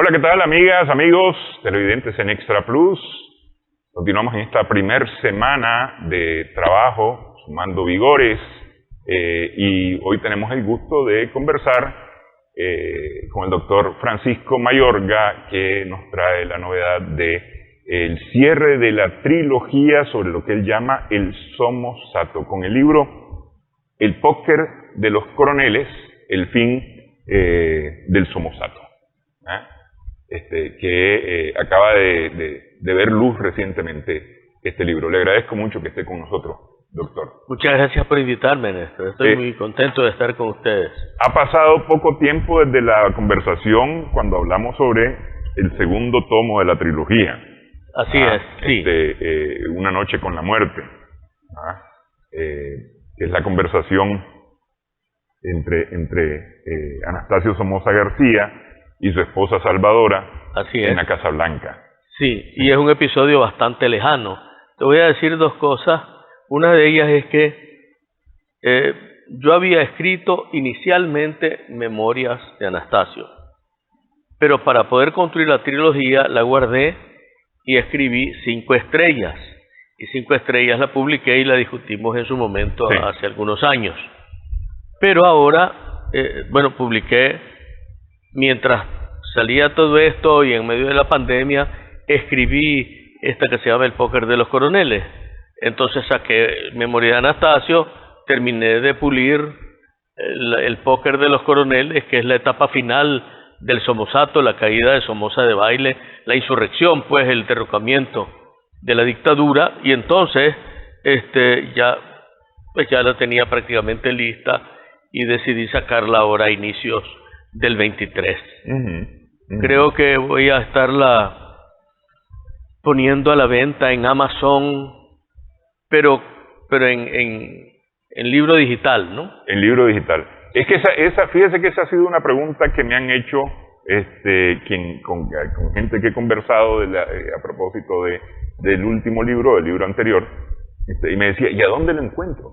Hola, ¿qué tal, amigas, amigos, televidentes en Extra Plus? Continuamos en esta primer semana de trabajo, sumando vigores, y hoy tenemos el gusto de conversar con el doctor Francisco Mayorga, que nos trae la novedad de el cierre de la trilogía sobre lo que él llama el Somosato, con el libro El póker de los coroneles, el fin del Somosato, que acaba de ver luz recientemente este libro. Le agradezco mucho que esté con nosotros, doctor. Muchas gracias por invitarme, Néstor. Estoy muy contento de estar con ustedes. Ha pasado poco tiempo desde la conversación cuando hablamos sobre el segundo tomo de la trilogía. Así es, sí. Una noche con la muerte, que es la conversación entre Anastasio Somoza García y su esposa Salvadora. Así es. En la Casa Blanca. Sí, y es un episodio bastante lejano. Te voy a decir dos cosas. Una de ellas es que yo había escrito inicialmente Memorias de Anastasio, pero para poder construir la trilogía la guardé y escribí 5 estrellas. Y 5 estrellas la publiqué y la discutimos en su momento, sí, hace algunos años. Pero ahora, publiqué, mientras salía todo esto y en medio de la pandemia, escribí esta que se llama El póker de los coroneles. Entonces saqué Memoria de Anastasio, terminé de pulir el póker de los coroneles, que es la etapa final del Somosato, la caída de Somoza de Baile, la insurrección, pues el derrocamiento de la dictadura, y entonces ya la tenía prácticamente lista y decidí sacarla ahora a inicios del 23. Creo que voy a estarla poniendo a la venta en Amazon, pero en libro digital, ¿no? En libro digital. Es que fíjese que esa ha sido una pregunta que me han hecho con gente que he conversado a propósito del último libro, del libro anterior, y me decía, ¿y a dónde lo encuentro?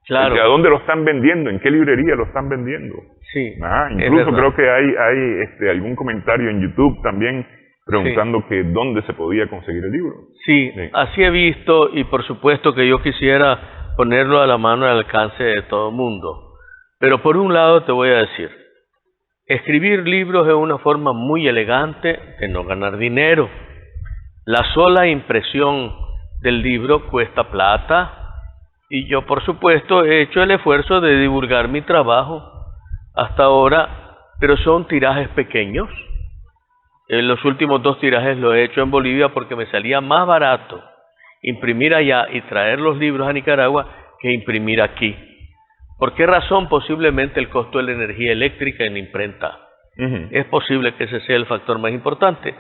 Claro. ¿A dónde lo están vendiendo? ¿En qué librería lo están vendiendo? Sí. Incluso creo que hay algún comentario en YouTube también preguntando, sí, que dónde se podía conseguir el libro. Sí, así he visto, y por supuesto que yo quisiera ponerlo a la mano al alcance de todo el mundo. Pero por un lado te voy a decir, escribir libros es una forma muy elegante de no ganar dinero. La sola impresión del libro cuesta plata, y yo por supuesto he hecho el esfuerzo de divulgar mi trabajo hasta ahora, pero son tirajes pequeños. En los últimos 2 tirajes lo he hecho en Bolivia porque me salía más barato imprimir allá y traer los libros a Nicaragua que imprimir aquí. ¿Por qué razón? Posiblemente el costo de la energía eléctrica en la imprenta. Es posible que ese sea el factor más importante,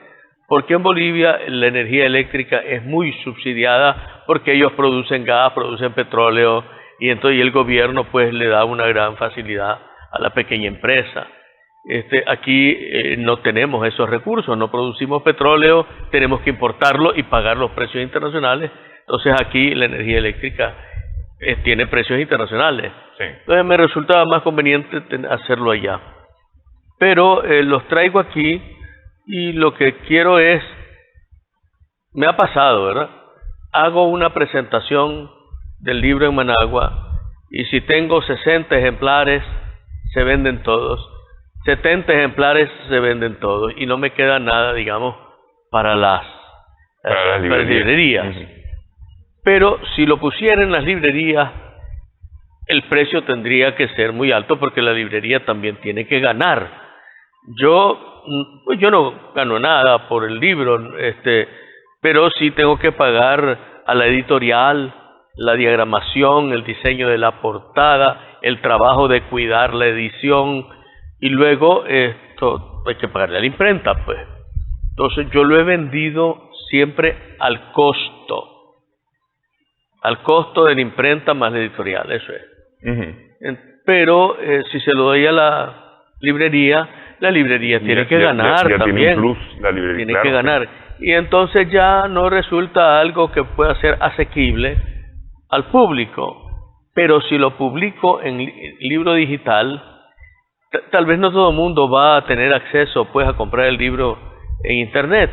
porque en Bolivia la energía eléctrica es muy subsidiada porque ellos producen gas, producen petróleo, y entonces el gobierno pues le da una gran facilidad a la pequeña empresa. Aquí no tenemos esos recursos, no producimos petróleo, tenemos que importarlo y pagar los precios internacionales. Entonces aquí la energía eléctrica tiene precios internacionales. Sí. Entonces me resultaba más conveniente hacerlo allá. Pero los traigo aquí y lo que quiero es, me ha pasado, ¿verdad? Hago una presentación del libro en Managua y si tengo 60 ejemplares, se venden todos. 70 ejemplares se venden todos y no me queda nada, digamos, para las librerías. Pero si lo pusiera en las librerías, el precio tendría que ser muy alto porque la librería también tiene que ganar. Yo no gano nada por el libro, pero sí tengo que pagar a la editorial, la diagramación, el diseño de la portada, el trabajo de cuidar la edición, y luego esto hay que pagarle a la imprenta, pues. Entonces yo lo he vendido siempre al costo de la imprenta más la editorial, eso es. Pero si se lo doy a la librería tiene que ganar también. Tiene un plus, la librería, tiene que ganar. Y entonces ya no resulta algo que pueda ser asequible al público. Pero si lo publico en libro digital, Tal vez no todo el mundo va a tener acceso pues a comprar el libro en internet,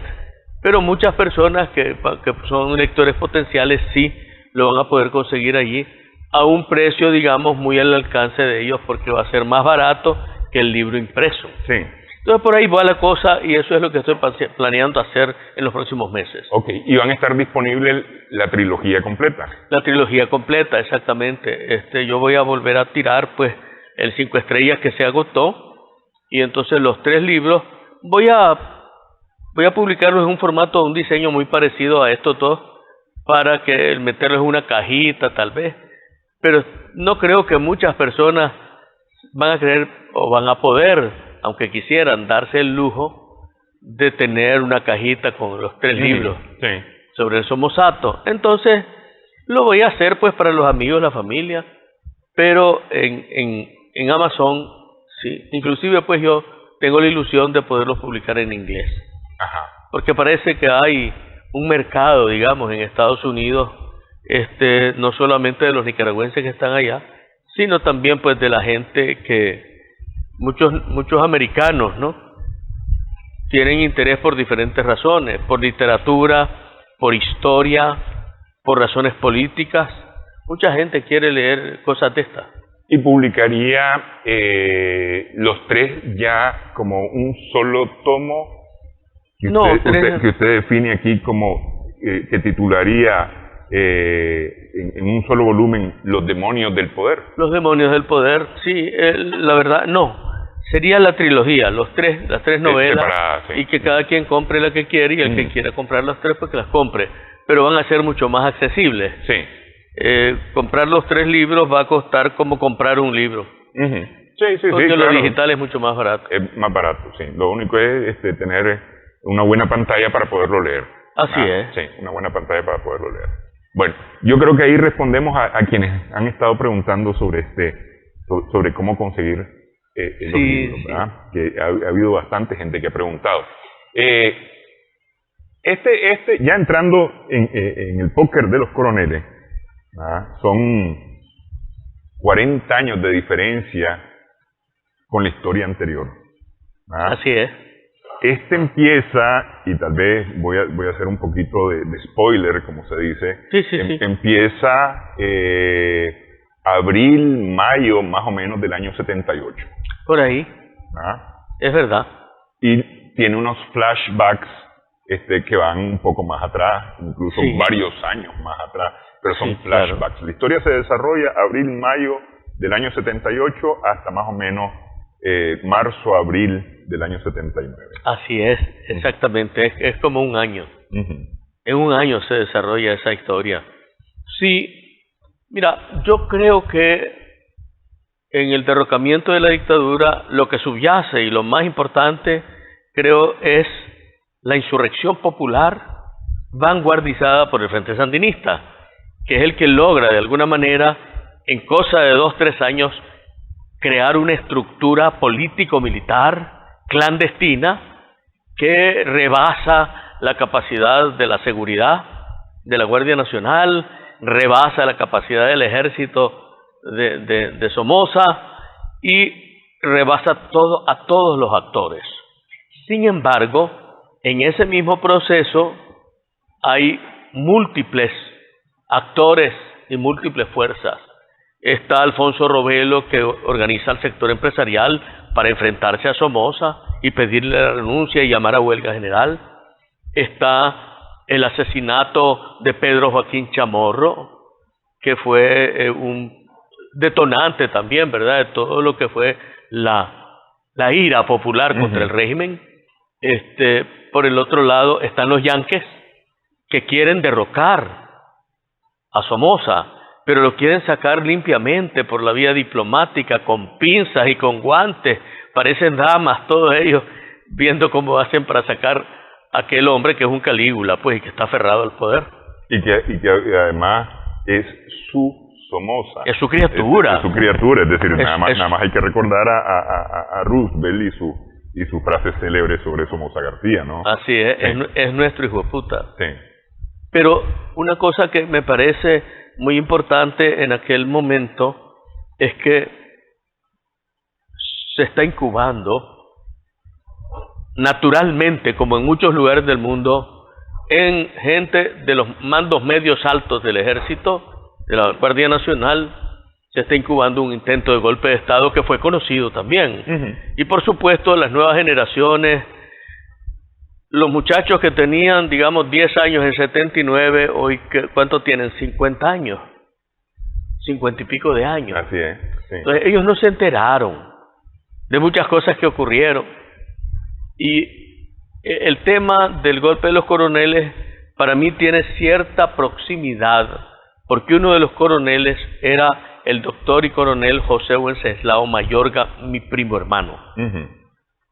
pero muchas personas que son lectores potenciales sí lo van a poder conseguir allí a un precio, digamos, muy al alcance de ellos, porque va a ser más barato que el libro impreso. Sí. Entonces por ahí va la cosa, y eso es lo que estoy planeando hacer en los próximos meses. Ok, y van a estar disponibles la trilogía completa. La trilogía completa, exactamente. Yo voy a volver a tirar pues el 5 estrellas que se agotó, y entonces los 3 libros voy a publicarlos en un formato, un diseño muy parecido a estos dos, para que meterlos en una cajita tal vez, pero no creo que muchas personas van a querer o van a poder, aunque quisieran, darse el lujo de tener una cajita con los 3 libros sobre el Somosato. Entonces lo voy a hacer pues para los amigos, la familia, pero en Amazon, sí. Inclusive pues yo tengo la ilusión de poderlos publicar en inglés. Ajá. Porque parece que hay un mercado, digamos, en Estados Unidos, no solamente de los nicaragüenses que están allá, sino también pues de la gente que muchos americanos, ¿no?, tienen interés por diferentes razones, por literatura, por historia, por razones políticas. Mucha gente quiere leer cosas de estas. Y publicaría los 3 ya como un solo tomo que usted define aquí como que titularía en un solo volumen Los demonios del poder. Los demonios del poder, sí, la verdad, no. Sería la trilogía, las 3 novelas, y que cada quien compre la que quiere, y el que quiera comprar las 3, pues que las compre. Pero van a ser mucho más accesibles. Sí. Comprar los 3 libros va a costar como comprar un libro. Sí, porque lo claro. digital es mucho más barato. Es más barato, sí. Lo único es tener una buena pantalla para poderlo leer. Así es. Sí, una buena pantalla para poderlo leer. Bueno, yo creo que ahí respondemos a quienes han estado preguntando sobre cómo conseguir los libros, ¿verdad? Que ha habido bastante gente que ha preguntado. Ya entrando en el póker de los coroneles, ¿verdad?, son 40 años de diferencia con la historia anterior, ¿verdad? Así es. Empieza, y tal vez voy a hacer un poquito de spoiler, como se dice. Sí. Empieza abril, mayo, más o menos, del año 78. Por ahí. Es verdad. Y tiene unos flashbacks que van un poco más atrás, incluso varios años más atrás, pero son flashbacks. Claro. La historia se desarrolla abril, mayo del año 78 hasta más o menos marzo, abril del año 79. Así es, exactamente. Es como un año. En un año se desarrolla esa historia. Sí, mira, yo creo que en el derrocamiento de la dictadura lo que subyace y lo más importante, creo, es la insurrección popular vanguardizada por el Frente Sandinista, que es el que logra de alguna manera, en cosa de 2-3 años, crear una estructura político-militar clandestina que rebasa la capacidad de la seguridad de la Guardia Nacional, rebasa la capacidad del ejército de Somoza y rebasa a todos los actores. Sin embargo, en ese mismo proceso hay múltiples actores y múltiples fuerzas. Está Alfonso Robelo, que organiza el sector empresarial para enfrentarse a Somoza y pedirle la renuncia y llamar a huelga general. Está el asesinato de Pedro Joaquín Chamorro, que fue un detonante también, ¿verdad?, de todo lo que fue la ira popular contra el régimen. Por el otro lado están los yanques, que quieren derrocar a Somoza, pero lo quieren sacar limpiamente por la vía diplomática, con pinzas y con guantes. Parecen damas todos ellos, viendo cómo hacen para sacar a aquel hombre que es un Calígula, pues, y que está aferrado al poder. Y que además es su Somoza. Es su criatura. Es su criatura, es decir, nada más hay que recordar a Roosevelt y su frase célebre sobre Somoza García, ¿no? Así es, sí. Es nuestro hijo de puta. Sí. Pero una cosa que me parece muy importante en aquel momento es que se está incubando naturalmente, como en muchos lugares del mundo, en gente de los mandos medios altos del ejército, de la Guardia Nacional. Se está incubando un intento de golpe de Estado que fue conocido también. Y por supuesto, las nuevas generaciones, los muchachos que tenían, digamos, 10 años en 79, hoy, ¿cuánto tienen? 50 años. 50 y pico de años. Así es. Sí. Entonces, ellos no se enteraron de muchas cosas que ocurrieron. Y el tema del golpe de los coroneles, para mí, tiene cierta proximidad, porque uno de los coroneles era el doctor y coronel José Wenceslao Mayorga, mi primo hermano,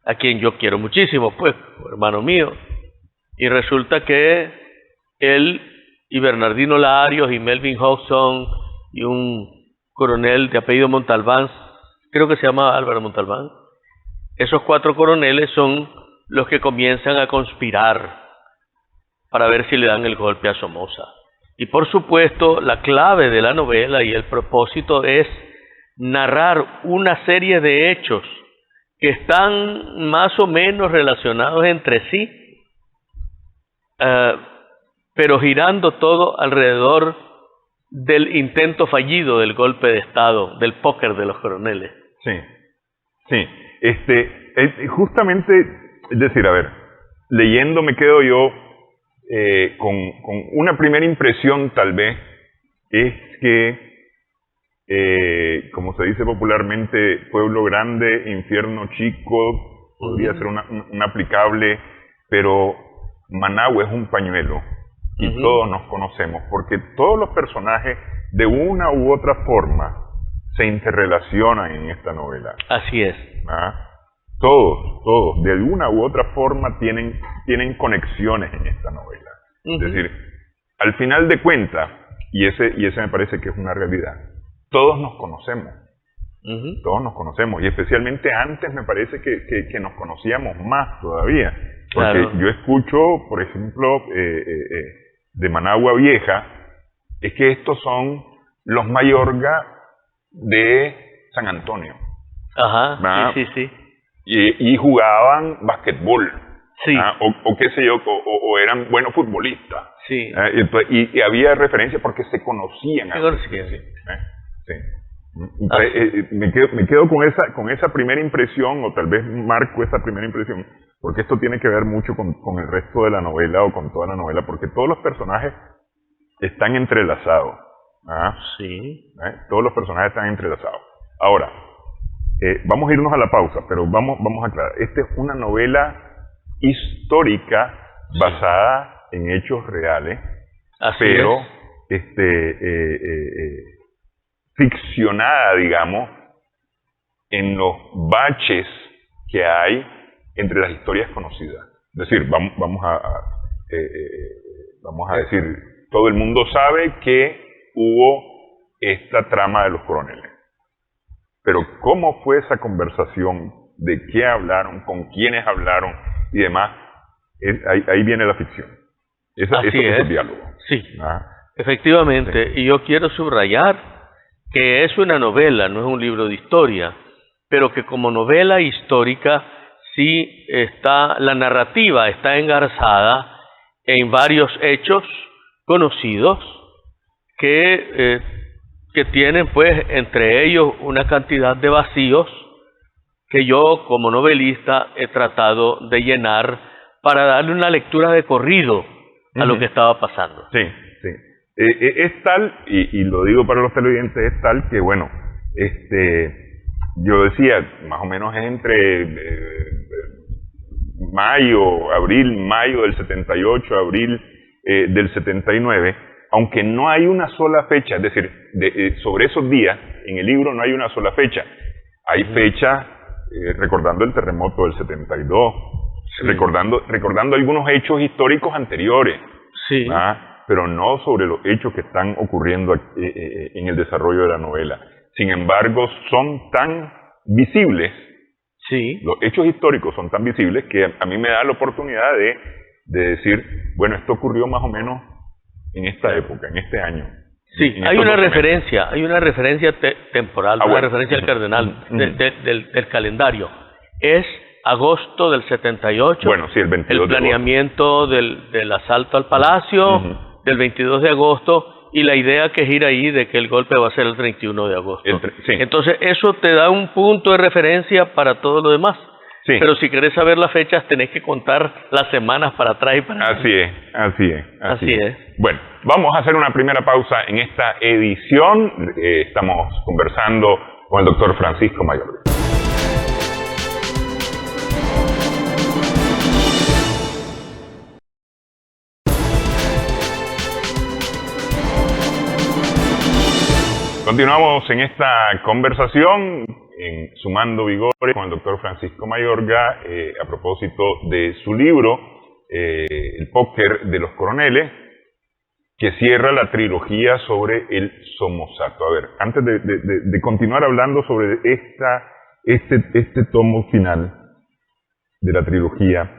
a quien yo quiero muchísimo, pues, hermano mío. Y resulta que él y Bernardino Larios y Melvin Hobson y un coronel de apellido Montalbán, creo que se llama Álvaro Montalbán, esos 4 coroneles son los que comienzan a conspirar para ver si le dan el golpe a Somoza. Y por supuesto, la clave de la novela y el propósito es narrar una serie de hechos que están más o menos relacionados entre sí, pero girando todo alrededor del intento fallido del golpe de Estado, del póker de los coroneles. Sí, sí. Justamente, es decir, a ver, leyendo me quedo yo con una primera impresión, tal vez, es que, como se dice popularmente, pueblo grande, infierno chico, podría ser un aplicable, pero Managua es un pañuelo y todos nos conocemos, porque todos los personajes, de una u otra forma, se interrelacionan en esta novela. Así es. Todos, de alguna u otra forma tienen conexiones en esta novela. Es decir, al final de cuentas, y ese me parece que es una realidad, todos nos conocemos. Todos nos conocemos, y especialmente antes me parece que nos conocíamos más todavía. Porque claro, yo escucho, por ejemplo, de Managua Vieja, es que estos son los Mayorga de San Antonio. Ajá, sí. Y jugaban basquetbol, sí, o qué sé yo, o eran buenos futbolistas. Sí. Y había referencia porque se conocían. Sí. Me quedo con esa primera impresión, o tal vez marco esa primera impresión, porque esto tiene que ver mucho con el resto de la novela, o con toda la novela, porque todos los personajes están entrelazados. Sí. Todos los personajes están entrelazados. Ahora, vamos a irnos a la pausa, pero vamos a aclarar. Esta es una novela histórica basada en hechos reales, así pero es. Ficcionada, digamos, en los baches que hay entre las historias conocidas. Es decir, vamos a decir, todo el mundo sabe que hubo esta trama de los coroneles. Pero cómo fue esa conversación, de qué hablaron, con quiénes hablaron y demás, ahí viene la ficción. Eso es el diálogo. Sí, efectivamente. Sí. Y yo quiero subrayar que es una novela, no es un libro de historia, pero que como novela histórica sí está, la narrativa está engarzada en varios hechos conocidos que tienen pues entre ellos una cantidad de vacíos que yo como novelista he tratado de llenar para darle una lectura de corrido a lo que estaba pasando. Sí. Es tal, y lo digo para los televidentes, es tal que, bueno, yo decía, más o menos es entre mayo del 78, abril del 79, aunque no hay una sola fecha, es decir, sobre esos días, en el libro no hay una sola fecha. Hay fechas recordando el terremoto del 72, recordando algunos hechos históricos anteriores. Sí. Pero no sobre los hechos que están ocurriendo en el desarrollo de la novela. Sin embargo, son tan visibles, los hechos históricos son tan visibles que a mí me da la oportunidad de decir, bueno, esto ocurrió más o menos en esta época, en este año. Sí, hay una referencia temporal, una referencia al cardenal del calendario. Es agosto del 78. Bueno, sí, el 22 el planeamiento del asalto al palacio, del 22 de agosto, y la idea que gira ahí de que el golpe va a ser el 31 de agosto. Sí. Entonces, eso te da un punto de referencia para todo lo demás. Sí. Pero si querés saber las fechas, tenés que contar las semanas para atrás y para adelante. Así es. Bueno, vamos a hacer una primera pausa en esta edición. Estamos conversando con el doctor Francisco Mayorga. Continuamos en esta conversación, Sumando Vigores, con el doctor Francisco Mayorga, a propósito de su libro, El póker de los coroneles, que cierra la trilogía sobre el Somosato. A ver, antes de continuar hablando sobre este tomo final de la trilogía,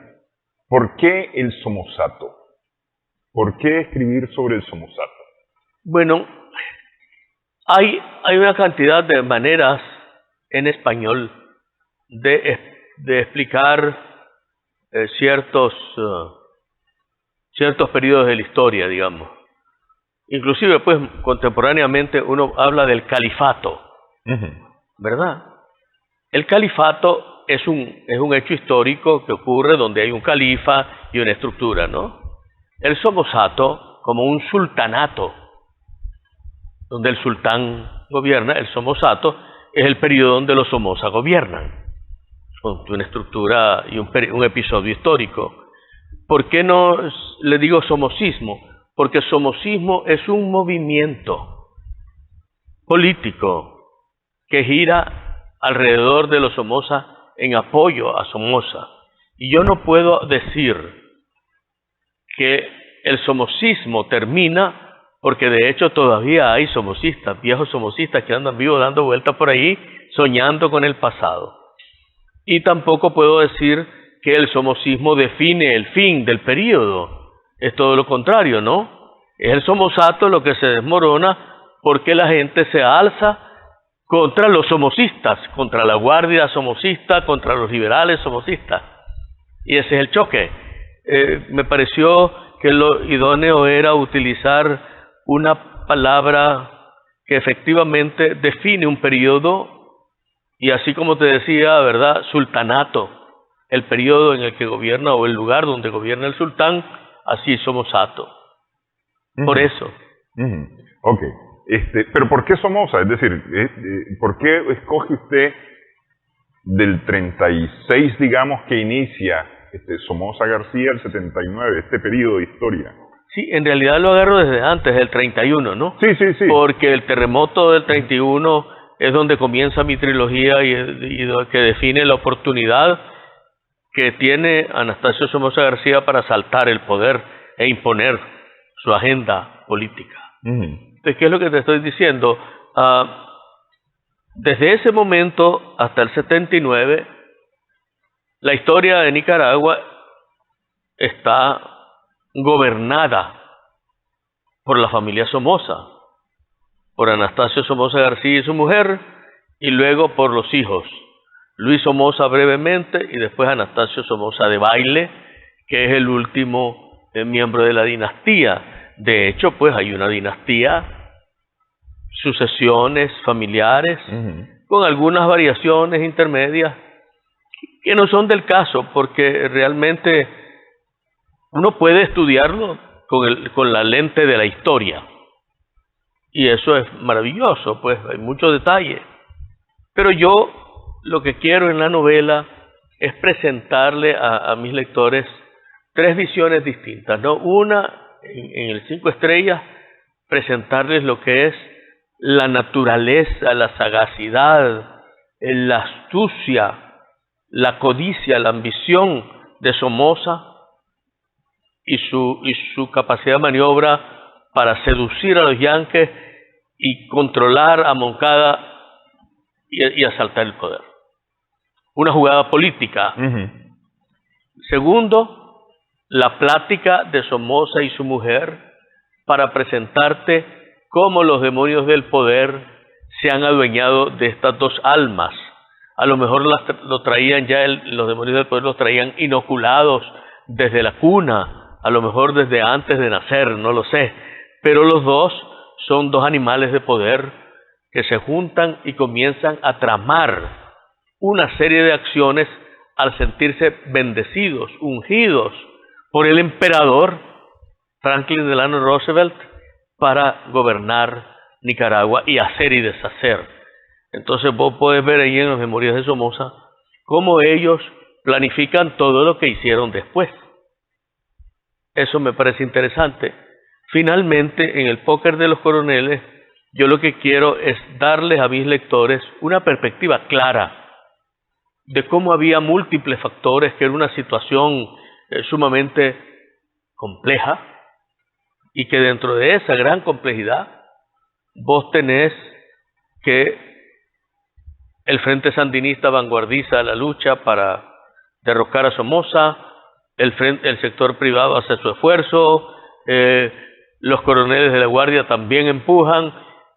¿por qué el Somosato? ¿Por qué escribir sobre el Somosato? Bueno, hay una cantidad de maneras en español de explicar ciertos periodos de la historia, digamos. Inclusive, pues, contemporáneamente uno habla del califato, ¿verdad? El califato es un hecho histórico que ocurre donde hay un califa y una estructura, ¿no? El Somosato, como un sultanato, donde el sultán gobierna, el Somosato es el periodo donde los Somoza gobiernan, con una estructura y un episodio histórico. ¿Por qué no le digo somocismo? Porque somocismo es un movimiento político que gira alrededor de los Somoza en apoyo a Somoza. Y yo no puedo decir que el somocismo termina, porque de hecho todavía hay somocistas, viejos somocistas que andan vivos dando vueltas por ahí, soñando con el pasado. Y tampoco puedo decir que el somocismo define el fin del periodo. Es todo lo contrario, ¿no? Es el Somosato lo que se desmorona porque la gente se alza contra los somocistas, contra la guardia somocista, contra los liberales somocistas. Y ese es el choque. Me pareció que lo idóneo era utilizar una palabra que efectivamente define un periodo, y así como te decía, ¿verdad? Sultanato, el periodo en el que gobierna o el lugar donde gobierna el sultán, así Somosato. Por eso. Ok. Pero ¿por qué Somoza? Es decir, ¿por qué escoge usted del 36, digamos, que inicia Somoza García, el 79, este periodo de historia? Sí, en realidad lo agarro desde antes, del 31, ¿no? Sí. Porque el terremoto del 31 es donde comienza mi trilogía y que define la oportunidad que tiene Anastasio Somoza García para asaltar el poder e imponer su agenda política. Entonces, ¿qué es lo que te estoy diciendo? Desde ese momento hasta el 79, la historia de Nicaragua está gobernada por la familia Somoza, por Anastasio Somoza García y su mujer, y luego por los hijos, Luis Somoza brevemente, y después Anastasio Somoza de Baile, que es el último miembro de la dinastía. De hecho, pues hay una dinastía, sucesiones familiares, con algunas variaciones intermedias, que no son del caso, porque realmente uno puede estudiarlo con la lente de la historia, y eso es maravilloso, pues hay mucho detalle. Pero yo lo que quiero en la novela es presentarle a mis lectores tres visiones distintas, ¿no? Una, en el 5 estrellas, presentarles lo que es la naturaleza, la sagacidad, la astucia, la codicia, la ambición de Somoza, y su capacidad de maniobra para seducir a los yanques y controlar a Moncada y asaltar el poder. Una jugada política. Segundo, la plática de Somoza y su mujer para presentarte cómo los demonios del poder se han adueñado de estas dos almas. A lo mejor lo traían ya, los demonios del poder los traían inoculados desde la cuna, a lo mejor desde antes de nacer, no lo sé. Pero los dos son dos animales de poder que se juntan y comienzan a tramar una serie de acciones al sentirse bendecidos, ungidos por el emperador Franklin Delano Roosevelt para gobernar Nicaragua y hacer y deshacer. Entonces vos podés ver ahí en las Memorias de Somoza cómo ellos planifican todo lo que hicieron después. Eso me parece interesante. Finalmente, en el póker de los coroneles, yo lo que quiero es darles a mis lectores una perspectiva clara de cómo había múltiples factores, que era una situación sumamente compleja, y que dentro de esa gran complejidad vos tenés que el Frente Sandinista vanguardiza la lucha para derrocar a Somoza, el sector privado hace su esfuerzo, los coroneles de la Guardia también empujan,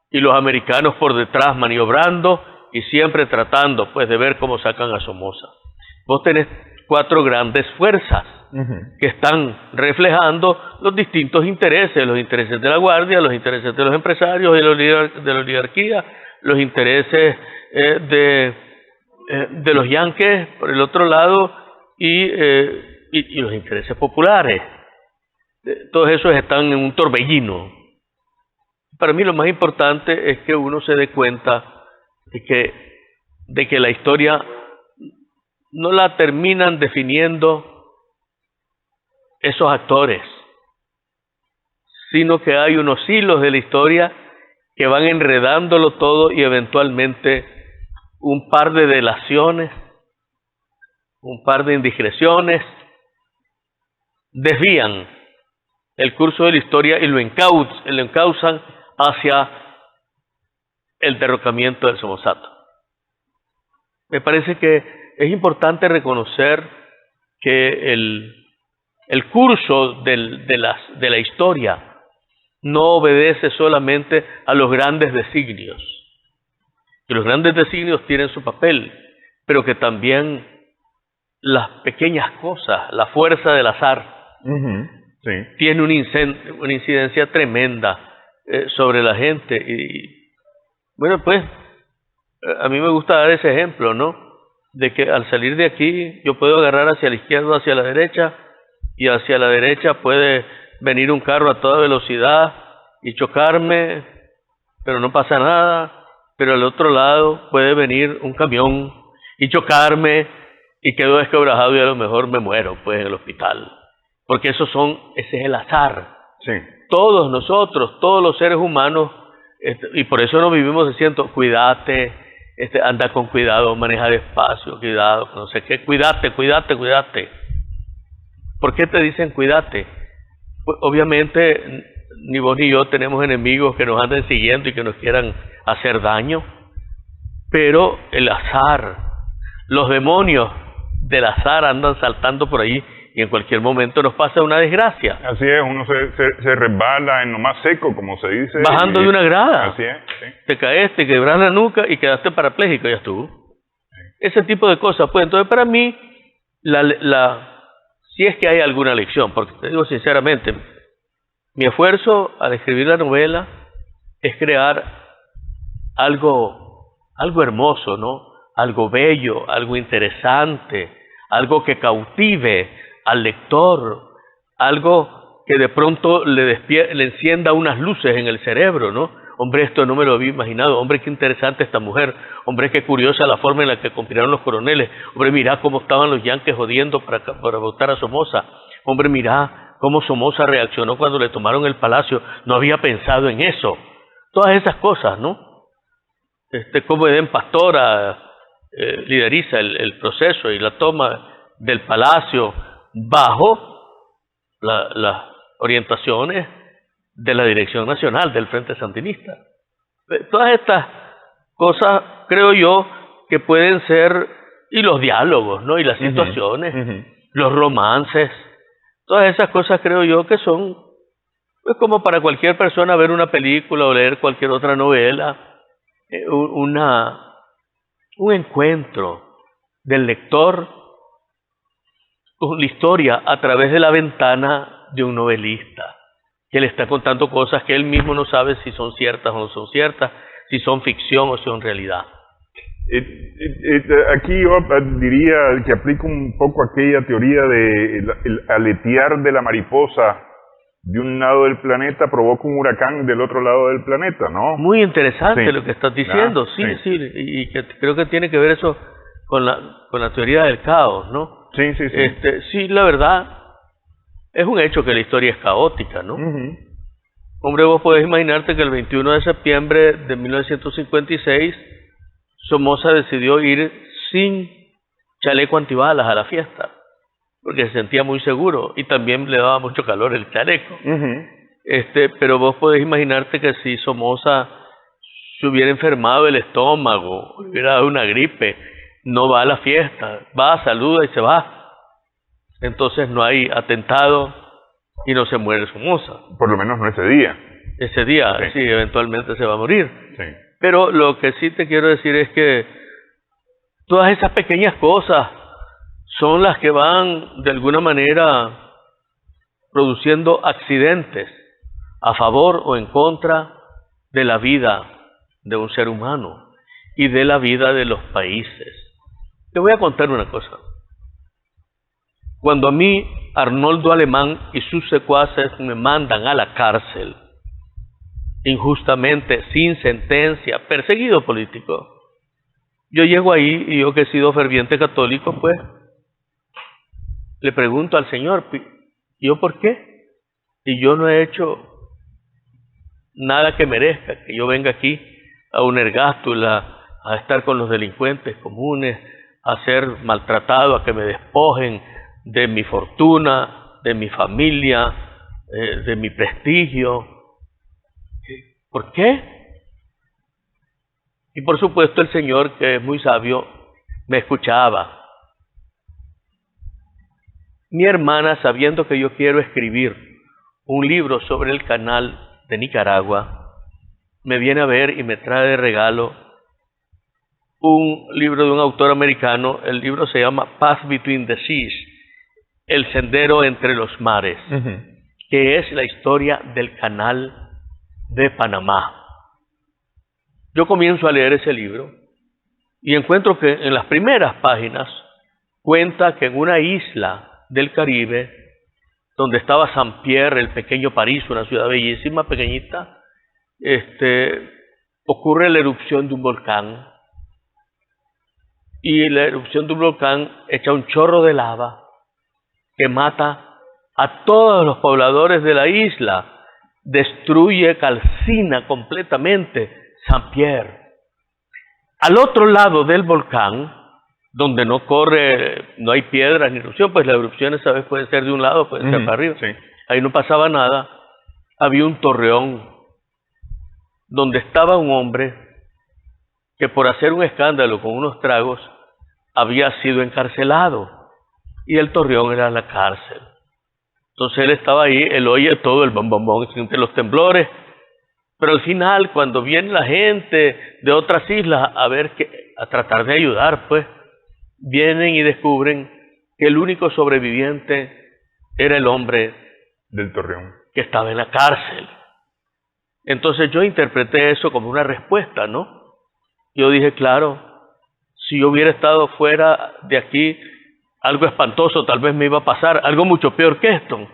y los americanos por detrás maniobrando y siempre tratando pues de ver cómo sacan a Somoza. Vos tenés cuatro grandes fuerzas que están reflejando los distintos intereses, los intereses de la Guardia, los intereses de los empresarios, de la oligarquía, los intereses de los yanquis por el otro lado, y los intereses populares. Todos esos están en un torbellino. Para mí lo más importante es que uno se dé cuenta de que la historia no la terminan definiendo esos actores, sino que hay unos hilos de la historia que van enredándolo todo, y eventualmente un par de delaciones, un par de indiscreciones desvían el curso de la historia y lo encauzan hacia el derrocamiento del Somozato. Me parece que es importante reconocer que el curso de la historia no obedece solamente a los grandes designios, que los grandes designios tienen su papel, pero que también las pequeñas cosas, la fuerza del azar, sí, tiene una incidencia tremenda sobre la gente. Y bueno, pues a mí me gusta dar ese ejemplo, ¿no? De que al salir de aquí yo puedo agarrar hacia la izquierda o hacia la derecha, y hacia la derecha puede venir un carro a toda velocidad y chocarme, pero no pasa nada. Pero al otro lado puede venir un camión y chocarme y quedo desquebrajado, y a lo mejor me muero pues en el hospital. Porque ese es el azar. sí. Todos nosotros, todos los seres humanos, y por eso no vivimos diciendo cuídate, anda con cuidado, maneja despacio, cuidado, no sé qué, cuídate. ¿Por qué te dicen cuídate? Pues obviamente ni vos ni yo tenemos enemigos que nos anden siguiendo y que nos quieran hacer daño, pero el azar, los demonios del azar andan saltando por ahí, y en cualquier momento nos pasa una desgracia. Así es, uno se resbala en lo más seco, como se dice. Bajando de una grada. Así es, sí. Te caes, te quebras la nuca y quedaste parapléjico, ya estuvo. Ese tipo de cosas. Pues entonces para mí, si es que hay alguna lección, porque te digo sinceramente, mi esfuerzo al escribir la novela es crear algo hermoso, ¿no? Algo bello, algo interesante, algo que cautive al lector, algo que de pronto le encienda unas luces en el cerebro, ¿no? Hombre, esto no me lo había imaginado. Hombre, qué interesante esta mujer. Hombre, qué curiosa la forma en la que conspiraron los coroneles. Hombre, mirá cómo estaban los yanquis jodiendo para votar a Somoza. Hombre, mirá cómo Somoza reaccionó cuando le tomaron el palacio. No había pensado en eso. Todas esas cosas, ¿no? Cómo Edén Pastora lideriza el proceso y la toma del palacio bajo las orientaciones de la Dirección Nacional del Frente Sandinista. Todas estas cosas creo yo que pueden ser, y los diálogos, ¿no? Y las situaciones, los romances, todas esas cosas creo yo que son Pues como para cualquier persona ver una película o leer cualquier otra novela, un encuentro del lector con la historia a través de la ventana de un novelista, que le está contando cosas que él mismo no sabe si son ciertas o no son ciertas, si son ficción o son realidad. Aquí yo diría que aplica un poco aquella teoría de el aletear de la mariposa de un lado del planeta provoca un huracán del otro lado del planeta, ¿no? Muy interesante Sí. lo que estás diciendo, sí, y que creo que tiene que ver eso con la teoría del caos, ¿no? Sí. Sí, la verdad, es un hecho que la historia es caótica, ¿no? Uh-huh. Hombre, vos podés imaginarte que el 21 de septiembre de 1956 Somoza decidió ir sin chaleco antibalas a la fiesta, porque se sentía muy seguro y también le daba mucho calor el chaleco. Uh-huh. Pero vos podés imaginarte que si Somoza se hubiera enfermado el estómago, hubiera dado una gripe, no va a la fiesta, va, saluda y se va. Entonces no hay atentado y no se muere Somoza. Por lo menos no ese día. Ese día, sí, eventualmente se va a morir. Sí. Pero lo que sí te quiero decir es que todas esas pequeñas cosas son las que van de alguna manera produciendo accidentes a favor o en contra de la vida de un ser humano y de la vida de los países. Te voy a contar una cosa. Cuando a mí Arnoldo Alemán y sus secuaces me mandan a la cárcel injustamente, sin sentencia, perseguido político, yo llego ahí y yo que he sido ferviente católico, pues le pregunto al Señor, ¿yo por qué? Y yo no he hecho nada que merezca que yo venga aquí a una ergástula, a estar con los delincuentes comunes, a ser maltratado, a que me despojen de mi fortuna, de mi familia, de mi prestigio. ¿Por qué? Y por supuesto el Señor, que es muy sabio, me escuchaba. Mi hermana, sabiendo que yo quiero escribir un libro sobre el canal de Nicaragua, me viene a ver y me trae de regalo un libro de un autor americano. El libro se llama Path Between the Seas, El sendero entre los mares, que es la historia del canal de Panamá. Yo comienzo a leer ese libro y encuentro que en las primeras páginas cuenta que en una isla del Caribe, donde estaba Saint-Pierre, el pequeño París, una ciudad bellísima, pequeñita, ocurre la erupción de un volcán, y la erupción de un volcán echa un chorro de lava que mata a todos los pobladores de la isla, destruye, calcina completamente Saint-Pierre. Al otro lado del volcán, donde no hay piedras ni erupción, pues las erupciones a veces pueden ser de un lado, pueden ser para arriba. Sí. Ahí no pasaba nada. Había un torreón donde estaba un hombre que por hacer un escándalo con unos tragos había sido encarcelado, y el torreón era la cárcel. Entonces él estaba ahí, él oye todo el bom bom bom, siente los temblores, pero al final, cuando viene la gente de otras islas a tratar de ayudar, pues vienen y descubren que el único sobreviviente era el hombre del torreón, que estaba en la cárcel. Entonces yo interpreté eso como una respuesta, ¿no? Yo dije, claro, si yo hubiera estado fuera de aquí, algo espantoso tal vez me iba a pasar, algo mucho peor que esto.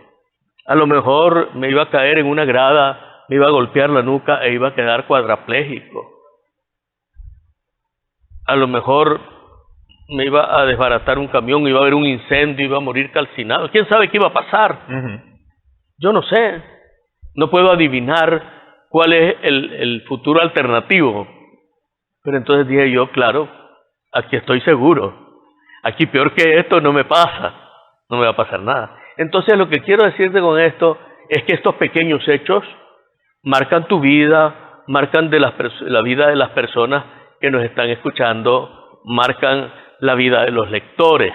A lo mejor me iba a caer en una grada, me iba a golpear la nuca e iba a quedar cuadraplégico. A lo mejor me iba a desbaratar un camión, iba a haber un incendio, iba a morir calcinado. ¿Quién sabe qué iba a pasar? Yo no sé. No puedo adivinar cuál es el futuro alternativo. Pero entonces dije yo, claro, aquí estoy seguro. Aquí peor que esto no me pasa. No me va a pasar nada. Entonces lo que quiero decirte con esto es que estos pequeños hechos marcan tu vida, marcan la vida de las personas que nos están escuchando, marcan la vida de los lectores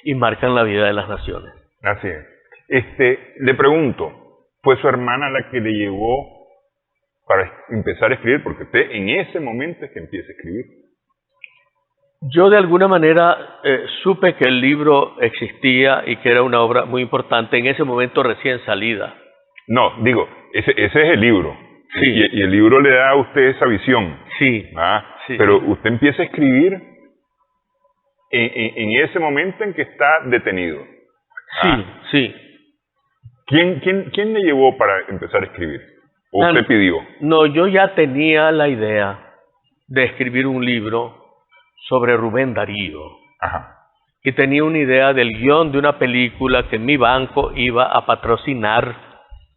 y marcan la vida de las naciones. Así es. Le pregunto, fue su hermana la que le llevó para empezar a escribir? Porque usted en ese momento es que empieza a escribir. Yo de alguna manera supe que el libro existía y que era una obra muy importante en ese momento recién salida. No, digo, ese es el libro. Sí. Y el libro le da a usted esa visión. Sí. Sí. Pero usted empieza a escribir en ese momento en que está detenido. Sí. ¿Quién le llevó para empezar a escribir? ¿O usted pidió? No, yo ya tenía la idea de escribir un libro sobre Rubén Darío. Ajá. Y tenía una idea del guión de una película que mi banco iba a patrocinar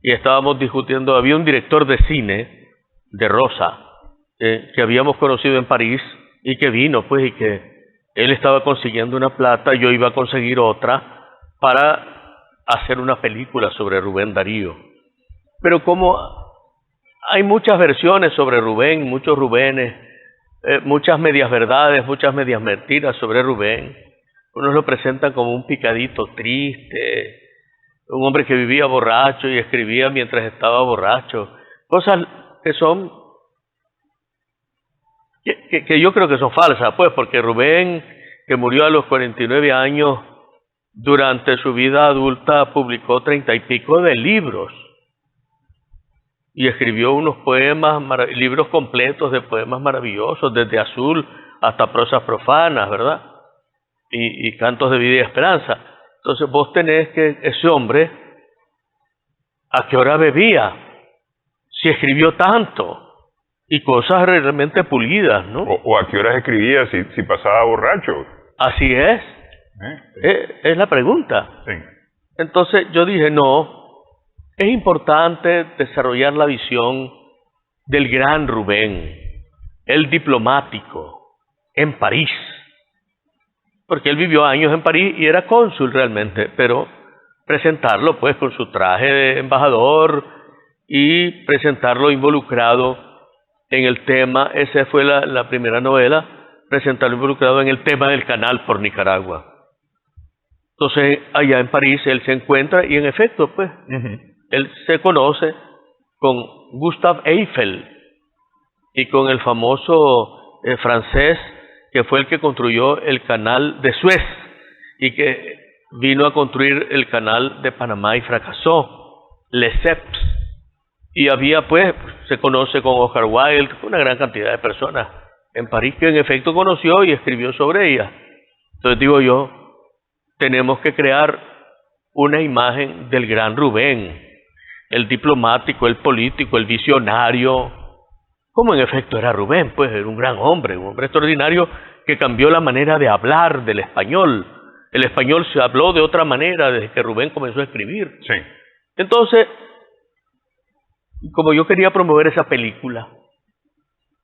y estábamos discutiendo. Había un director de cine, de Rosa, que habíamos conocido en París y que vino, pues, y que él estaba consiguiendo una plata, yo iba a conseguir otra para hacer una película sobre Rubén Darío. Pero como hay muchas versiones sobre Rubén, muchos Rubénes, muchas medias verdades, muchas medias mentiras sobre Rubén, unos lo presentan como un picadito triste, un hombre que vivía borracho y escribía mientras estaba borracho, cosas que son que yo creo que son falsas, pues, porque Rubén, que murió a los 49 años, durante su vida adulta publicó 30 y pico de libros y escribió unos poemas, libros completos de poemas maravillosos, desde Azul hasta Prosas Profanas, ¿verdad? Y Cantos de Vida y Esperanza. Entonces vos tenés que, ese hombre, ¿a qué hora bebía? Si escribió tanto, y cosas realmente pulidas, ¿no? ¿O a qué horas escribía si pasaba borracho? Así es. Es la pregunta. Sí. Entonces yo dije, no, es importante desarrollar la visión del gran Rubén, el diplomático, en París. Porque él vivió años en París y era cónsul realmente, pero presentarlo pues con su traje de embajador y presentarlo involucrado en el tema, esa fue la primera novela, presentarlo involucrado en el tema del canal por Nicaragua. Entonces allá en París él se encuentra y en efecto pues él se conoce con Gustave Eiffel y con el famoso francés que fue el que construyó el canal de Suez y que vino a construir el canal de Panamá y fracasó, Lesseps. Y había pues, se conoce con Oscar Wilde, una gran cantidad de personas en París que en efecto conoció y escribió sobre ella. Entonces digo yo, tenemos que crear una imagen del gran Rubén, el diplomático, el político, el visionario, como en efecto era Rubén, pues era un gran hombre, un hombre extraordinario que cambió la manera de hablar del español. El español se habló de otra manera desde que Rubén comenzó a escribir. Sí. Entonces, como yo quería promover esa película,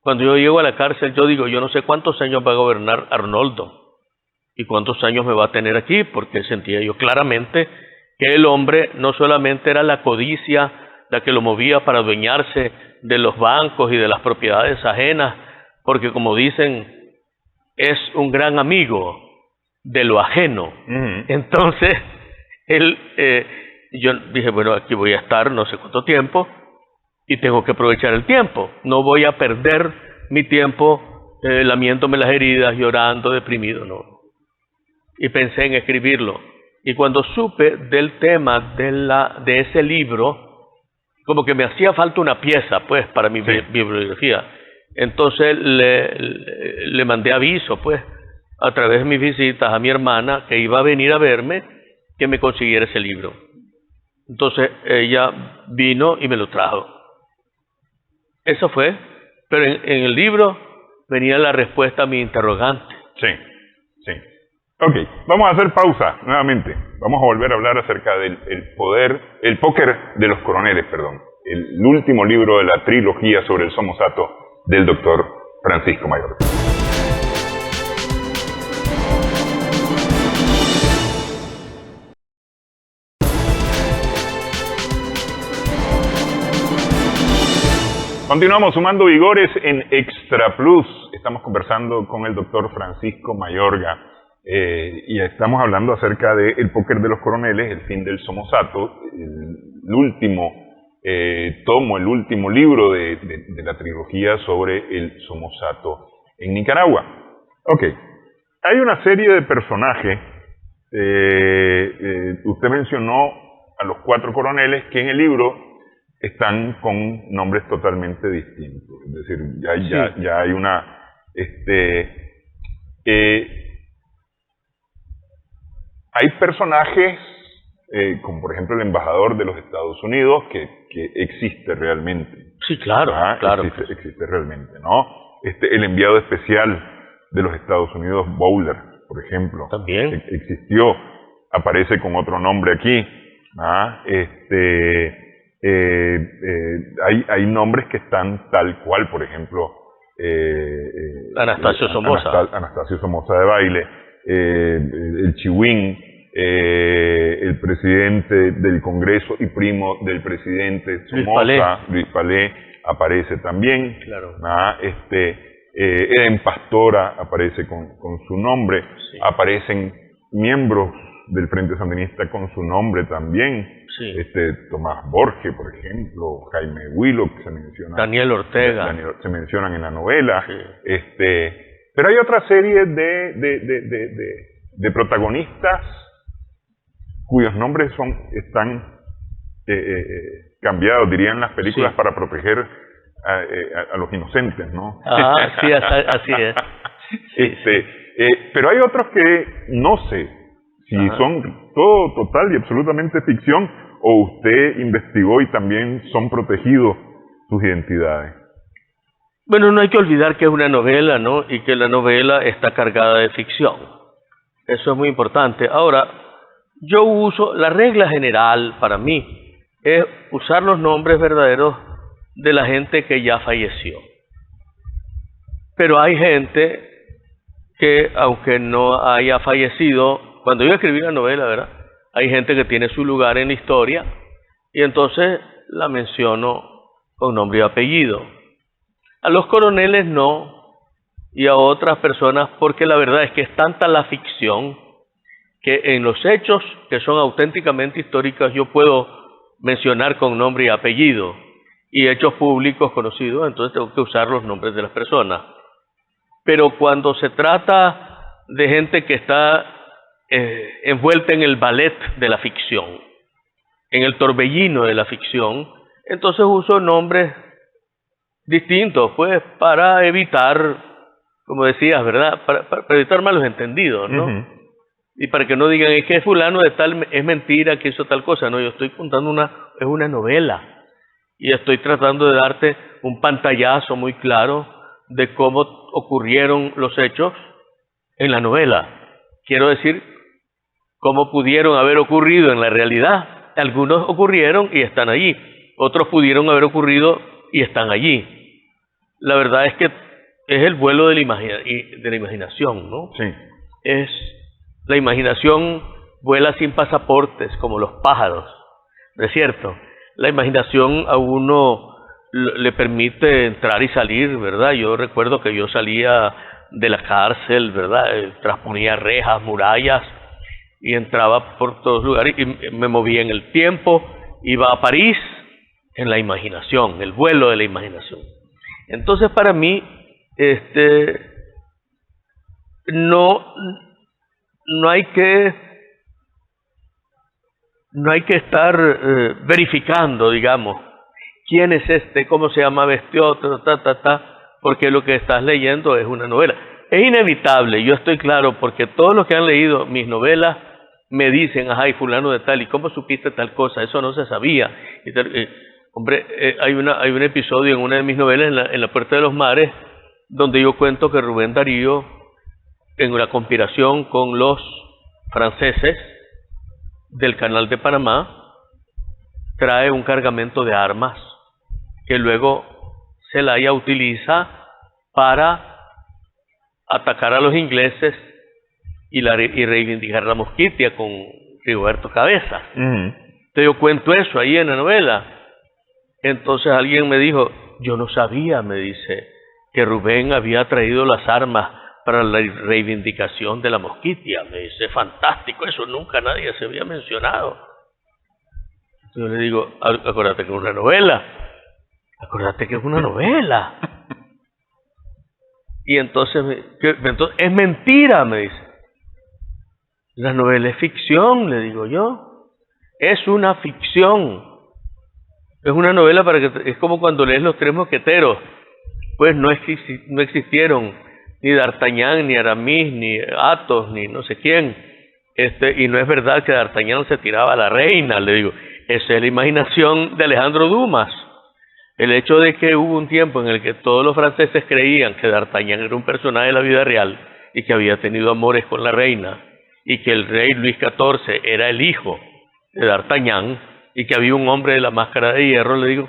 cuando yo llego a la cárcel, yo digo, yo no sé cuántos años va a gobernar Arnoldo y cuántos años me va a tener aquí, porque sentía yo claramente que el hombre no solamente era la codicia la que lo movía para adueñarse de los bancos y de las propiedades ajenas, porque como dicen, es un gran amigo de lo ajeno. Entonces, yo dije, bueno, aquí voy a estar no sé cuánto tiempo, y tengo que aprovechar el tiempo. No voy a perder mi tiempo lamiéndome las heridas, llorando, deprimido, no. Y pensé en escribirlo. Y cuando supe del tema de ese libro, como que me hacía falta una pieza, pues, para mi bibliografía. Entonces le mandé aviso, pues, a través de mis visitas a mi hermana, que iba a venir a verme, que me consiguiera ese libro. Entonces ella vino y me lo trajo. Eso fue, pero en el libro venía la respuesta a mi interrogante. Sí. Ok, vamos a hacer pausa nuevamente. Vamos a volver a hablar acerca del el póker de los coroneles, perdón. El último libro de la trilogía sobre el Somosato del doctor Francisco Mayorga. Continuamos sumando vigores en Extra Plus. Estamos conversando con el doctor Francisco Mayorga y estamos hablando acerca del póker de los coroneles, el fin del Somosato, el último tomo, el último libro de la trilogía sobre el Somosato en Nicaragua. Ok, hay una serie de personajes, usted mencionó a los 4 coroneles que en el libro están con nombres totalmente distintos, es decir, ya hay una... hay personajes, como por ejemplo el embajador de los Estados Unidos, que existe realmente. Sí, claro, claro. Existe realmente, ¿no? El enviado especial de los Estados Unidos, Bowler, por ejemplo. También. Existió, aparece con otro nombre aquí. Hay nombres que están tal cual, por ejemplo, Anastasio Somoza. Anastasio Somoza de Baile, el Chihuín, el presidente del Congreso y primo del presidente Somoza, Luis Palé, aparece también. Claro. Eden Pastora aparece con su nombre. Sí. Aparecen miembros del Frente Sandinista con su nombre también. Sí. Tomás Borges, por ejemplo, Jaime Willock, que se menciona. Daniel Ortega. Se mencionan en la novela. Sí. Pero hay otra serie de protagonistas cuyos nombres están cambiados, dirían las películas, para proteger a los inocentes, ¿no? Sí, así es. Pero hay otros que no sé si son todo total y absolutamente ficción, o usted investigó y también son protegidos sus identidades. Bueno, no hay que olvidar que es una novela, ¿no? Y que la novela está cargada de ficción. Eso es muy importante. Ahora, yo uso, la regla general para mí es usar los nombres verdaderos de la gente que ya falleció. Pero hay gente que, aunque no haya fallecido, cuando yo escribí la novela, ¿verdad?, hay gente que tiene su lugar en la historia y entonces la menciono con nombre y apellido. A los coroneles no, y a otras personas, porque la verdad es que es tanta la ficción que en los hechos que son auténticamente históricos yo puedo mencionar con nombre y apellido, y hechos públicos conocidos, entonces tengo que usar los nombres de las personas. Pero cuando se trata de gente que está envuelta en el ballet de la ficción, en el torbellino de la ficción, entonces uso nombres distintos, pues, para evitar, como decías, ¿verdad?, para evitar malos entendidos, ¿no? Y para que no digan, es que fulano de tal es mentira que hizo tal cosa. No, yo estoy contando es una novela y estoy tratando de darte un pantallazo muy claro de cómo ocurrieron los hechos en la novela. Quiero decir, cómo pudieron haber ocurrido en la realidad. Algunos ocurrieron y están allí, otros pudieron haber ocurrido y están allí. La verdad es que es el vuelo de la imaginación, ¿no? Sí. La imaginación vuela sin pasaportes, como los pájaros, ¿no es cierto? La imaginación a uno le permite entrar y salir, ¿verdad? Yo recuerdo que yo salía de la cárcel, ¿verdad? Trasponía rejas, murallas, y entraba por todos lugares, y me movía en el tiempo, iba a París, en la imaginación, el vuelo de la imaginación. Entonces, para mí, no hay que estar verificando, digamos, quién es cómo se llama, vestió, porque lo que estás leyendo es una novela. Es inevitable, yo estoy claro, porque todos los que han leído mis novelas me dicen, ajá, y fulano de tal, ¿y cómo supiste tal cosa? Eso no se sabía. Hombre, hay un episodio en una de mis novelas, en la Puerta de los Mares, donde yo cuento que Rubén Darío, en una conspiración con los franceses del Canal de Panamá, trae un cargamento de armas que luego Zelaya utiliza para atacar a los ingleses y reivindicar la Mosquitia con Rigoberto Cabezas. Entonces yo cuento eso ahí en la novela. Entonces alguien me dijo, yo no sabía, me dice, que Rubén había traído las armas para la reivindicación de la Mosquitia. Me dice, fantástico, eso nunca nadie se había mencionado. Yo le digo, acuérdate que es una novela. Acuérdate que es una novela. Y entonces, entonces es mentira, me dice. La novela es ficción, le digo yo. Es una ficción. Es una novela es como cuando lees Los Tres Mosqueteros. Pues no existieron ni D'Artagnan, ni Aramis, ni Athos, ni no sé quién. Y no es verdad que D'Artagnan se tiraba a la reina, le digo. Esa es la imaginación de Alejandro Dumas. El hecho de que hubo un tiempo en el que todos los franceses creían que D'Artagnan era un personaje de la vida real y que había tenido amores con la reina y que el rey Luis XIV era el hijo de D'Artagnan y que había un hombre de la máscara de hierro, le digo,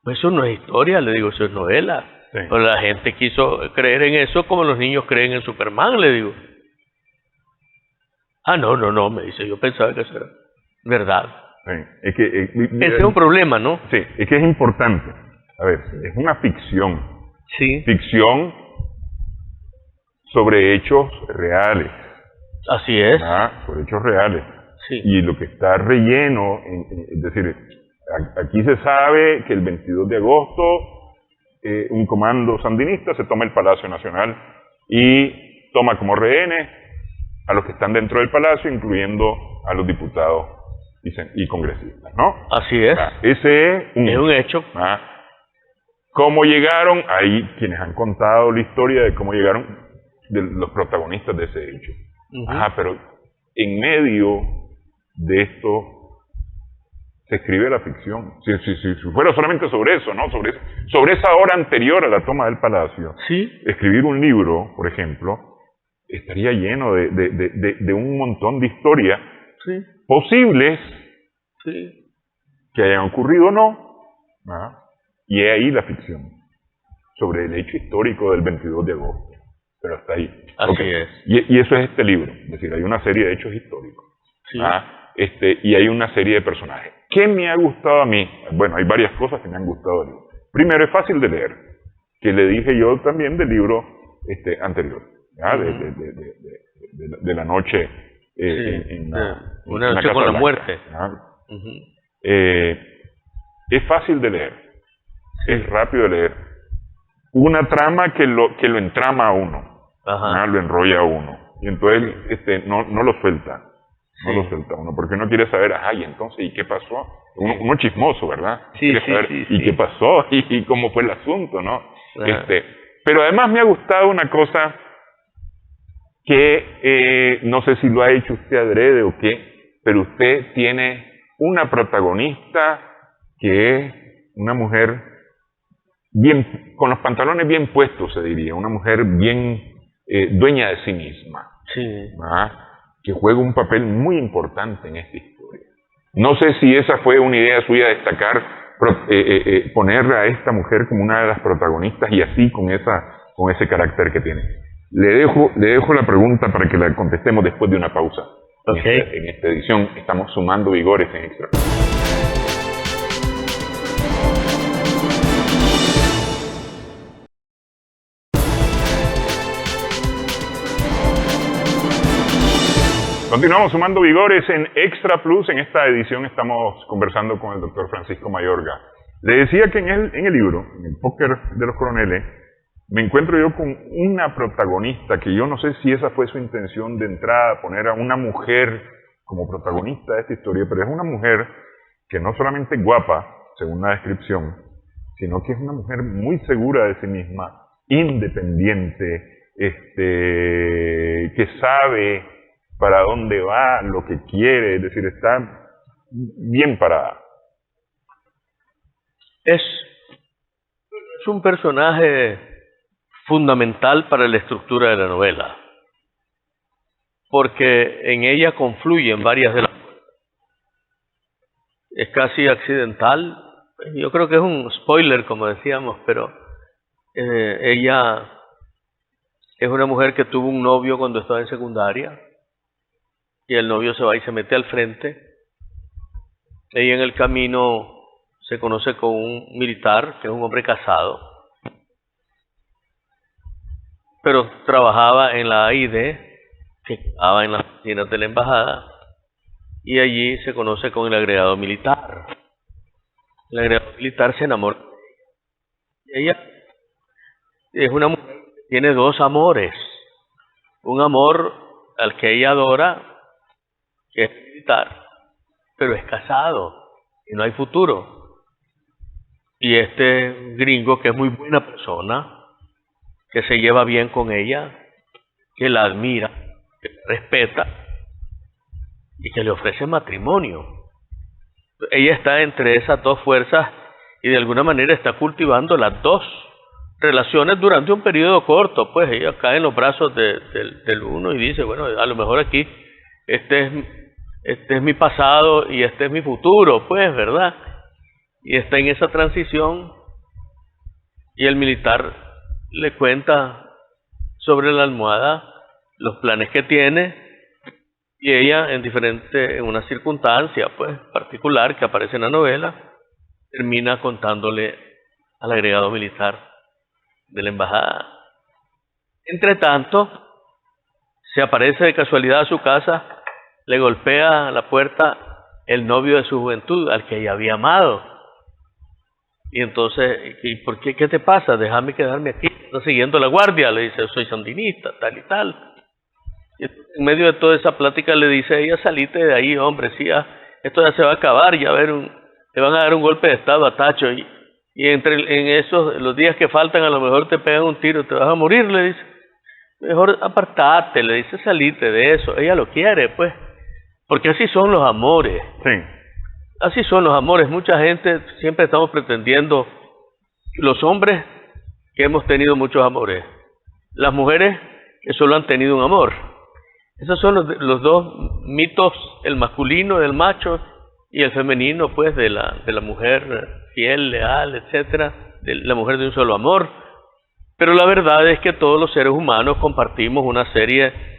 pues eso no es historia, le digo, eso es novela. Sí. Pero la gente quiso creer en eso como los niños creen en Superman, le digo. Ah, no, me dice, yo pensaba que eso era verdad. Sí, es que, ese es un problema, ¿no? Sí, es que es importante. A ver, es una ficción. Sí. Ficción sobre hechos reales. Así es. Sobre hechos reales. Sí. Y lo que está relleno, es decir, aquí se sabe que el 22 de agosto un comando sandinista se toma el Palacio Nacional y toma como rehenes a los que están dentro del palacio, incluyendo a los diputados y congresistas, ¿no? Así es. Ese es un hecho. ¿Cómo llegaron? Hay quienes han contado la historia de cómo llegaron de los protagonistas de ese hecho. Pero en medio de esto se escribe la ficción. Si fuera solamente sobre eso, ¿no? Sobre esa hora anterior a la toma del palacio. Sí. Escribir un libro, por ejemplo, estaría lleno de un montón de historias posibles que hayan ocurrido o no. Y es ahí la ficción, sobre el hecho histórico del 22 de agosto. Pero hasta ahí. Así es. Y eso es este libro. Es decir, hay una serie de hechos históricos. Sí. Y hay una serie de personajes. ¿Qué me ha gustado a mí? Bueno, hay varias cosas que me han gustado del libro. Primero, es fácil de leer, que le dije yo también del libro anterior, de la noche una noche con la muerte. Es fácil de leer, es rápido de leer. Una trama que lo entrama a uno, lo enrolla a uno, y entonces no lo suelta. No lo suelta uno, porque uno quiere saber, y entonces, ¿y qué pasó? Uno chismoso, ¿verdad? Quiere saber, qué pasó? ¿Y cómo fue el asunto, no? Pero además me ha gustado una cosa que no sé si lo ha hecho usted adrede o qué, pero usted tiene una protagonista que es una mujer bien, con los pantalones bien puestos, se diría, una mujer bien dueña de sí misma. Sí. Que juega un papel muy importante en esta historia. No sé si esa fue una idea suya, destacar, poner a esta mujer como una de las protagonistas y así con ese carácter que tiene. Le dejo la pregunta para que la contestemos después de una pausa. En esta edición estamos sumando vigores en Extra. Continuamos sumando vigores en Extra Plus. En esta edición estamos conversando con el doctor Francisco Mayorga. Le decía que en el libro, en el Póker de los Coroneles, me encuentro yo con una protagonista que yo no sé si esa fue su intención de entrada, poner a una mujer como protagonista de esta historia, pero es una mujer que no solamente es guapa, según la descripción, sino que es una mujer muy segura de sí misma, independiente, que sabe para dónde va, lo que quiere, es decir, está bien parada. Es un personaje fundamental para la estructura de la novela, porque en ella confluyen varias de las cosas. Es casi accidental, yo creo que es un spoiler, como decíamos, pero ella es una mujer que tuvo un novio cuando estaba en secundaria, y el novio se va y se mete al frente. Ella en el camino se conoce con un militar, que es un hombre casado, pero trabajaba en la AID, que estaba en las oficinas de la embajada, y allí se conoce con el agregado militar. El agregado militar se enamora. Ella es una mujer que tiene dos amores. Un amor al que ella adora, que es militar, pero es casado y no hay futuro. Y este gringo, que es muy buena persona, que se lleva bien con ella, que la admira, que la respeta y que le ofrece matrimonio. Ella está entre esas dos fuerzas y de alguna manera está cultivando las dos relaciones durante un periodo corto. Pues ella cae en los brazos del uno y dice, bueno, a lo mejor aquí este es mi pasado y este es mi futuro, pues, ¿verdad? Y está en esa transición y el militar le cuenta sobre la almohada los planes que tiene y ella en una circunstancia pues particular que aparece en la novela termina contándole al agregado militar de la embajada. Entre tanto, se aparece de casualidad a su casa, le golpea a la puerta el novio de su juventud, al que ella había amado. Y entonces, ¿y por qué? ¿Qué te pasa? Déjame quedarme aquí. Está siguiendo la guardia. Le dice, soy sandinista, tal y tal. Y en medio de toda esa plática le dice ella, salite de ahí, hombre, sí, esto ya se va a acabar, ya te van a dar un golpe de estado a Tacho. Y en los días que faltan, a lo mejor te pegan un tiro, te vas a morir, le dice. Mejor apartate, le dice, salite de eso. Ella lo quiere, pues. Porque así son los amores. Sí. Así son los amores. Mucha gente siempre estamos pretendiendo, los hombres que hemos tenido muchos amores, las mujeres que solo han tenido un amor. Esos son los dos mitos, el masculino del macho y el femenino, pues, de la mujer fiel, leal, etcétera, de la mujer de un solo amor. Pero la verdad es que todos los seres humanos compartimos una serie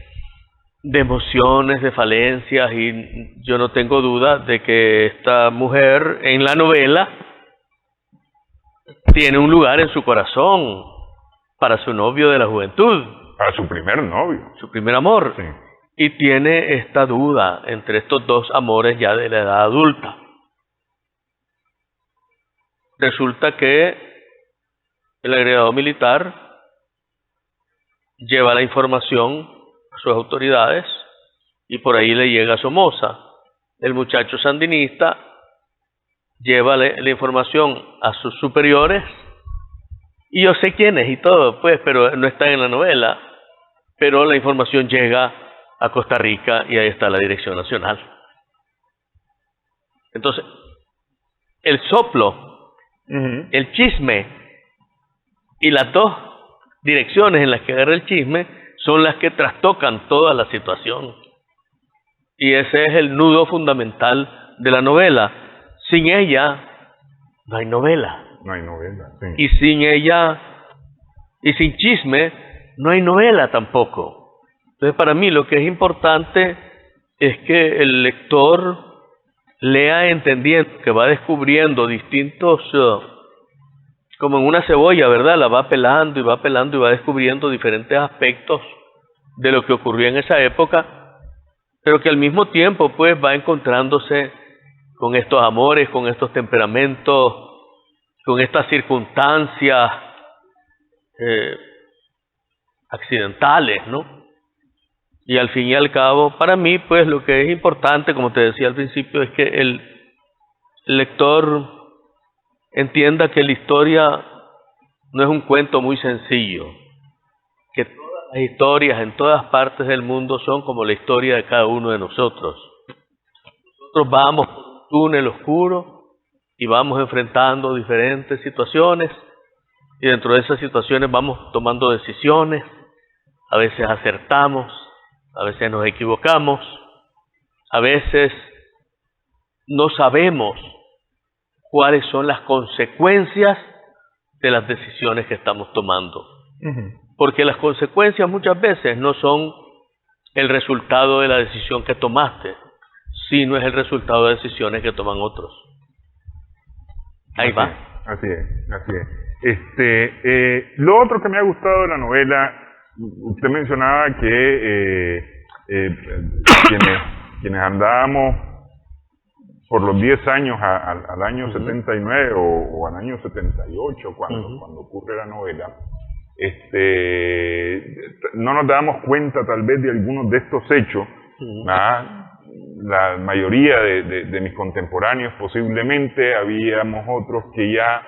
de emociones, de falencias, y yo no tengo duda de que esta mujer en la novela tiene un lugar en su corazón para su novio de la juventud. Para su primer novio. Su primer amor. Sí. Y tiene esta duda entre estos dos amores ya de la edad adulta. Resulta que el agregado militar lleva la información a sus autoridades y por ahí le llega a Somoza. El muchacho sandinista lleva la información a sus superiores y yo sé quién es y todo, pues, pero no está en la novela. Pero la información llega a Costa Rica y ahí está la Dirección Nacional. Entonces, el soplo, el chisme y las dos direcciones en las que agarra el chisme son las que trastocan toda la situación. Y ese es el nudo fundamental de la novela. Sin ella no hay novela. No hay novela, sí. Y sin ella, y sin chisme, no hay novela tampoco. Entonces, para mí lo que es importante es que el lector lea entendiendo, que va descubriendo distintos, como en una cebolla, ¿verdad? La va pelando y va pelando y va descubriendo diferentes aspectos de lo que ocurrió en esa época, pero que al mismo tiempo pues va encontrándose con estos amores, con estos temperamentos, con estas circunstancias accidentales, ¿no? Y al fin y al cabo, para mí, pues lo que es importante, como te decía al principio, es que el lector entienda que la historia no es un cuento muy sencillo, que todas las historias en todas partes del mundo son como la historia de cada uno de nosotros. Nosotros vamos por un túnel oscuro y vamos enfrentando diferentes situaciones y dentro de esas situaciones vamos tomando decisiones, a veces acertamos, a veces nos equivocamos, a veces no sabemos cuáles son las consecuencias de las decisiones que estamos tomando. Porque las consecuencias muchas veces no son el resultado de la decisión que tomaste, sino es el resultado de decisiones que toman otros. Ahí va. Así es. Lo otro que me ha gustado de la novela, usted mencionaba que quienes andábamos por los 10 años al año 79 o al año 78, cuando ocurre la novela, no nos dábamos cuenta tal vez de algunos de estos hechos. La mayoría de mis contemporáneos posiblemente, habíamos otros que ya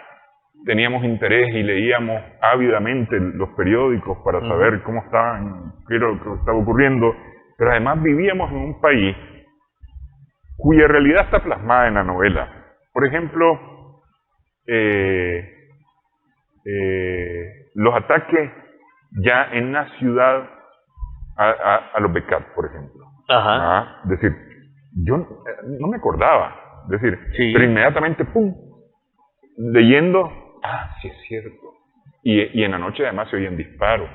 teníamos interés y leíamos ávidamente los periódicos para saber cómo estaban, qué era lo que estaba ocurriendo, pero además vivíamos en un país cuya realidad está plasmada en la novela. Por ejemplo, los ataques ya en la ciudad a los Becat, por ejemplo. Es decir, yo no me acordaba. Es decir, pero inmediatamente, ¡pum!, leyendo, sí es cierto. Y en la noche además se oían disparos,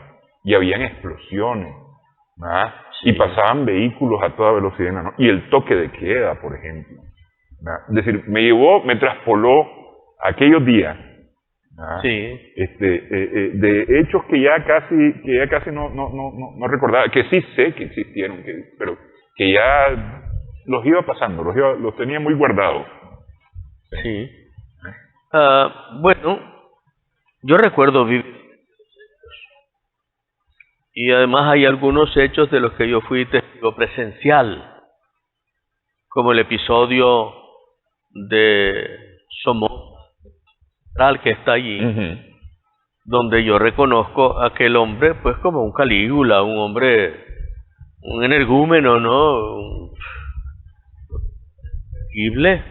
y habían explosiones, y pasaban vehículos a toda velocidad en la noche, y el toque de queda, por ejemplo. Es decir, me traspoló a aquellos días, de hechos que ya casi no recordaba, que sí sé que existieron, pero que ya los iba pasando, los tenía muy guardados. Sí. Bueno, yo recuerdo vivir, y además hay algunos hechos de los que yo fui testigo presencial, como el episodio de Somos, que está allí, donde yo reconozco a aquel hombre pues como un Calígula, un hombre, un energúmeno, ¿no? Terrible.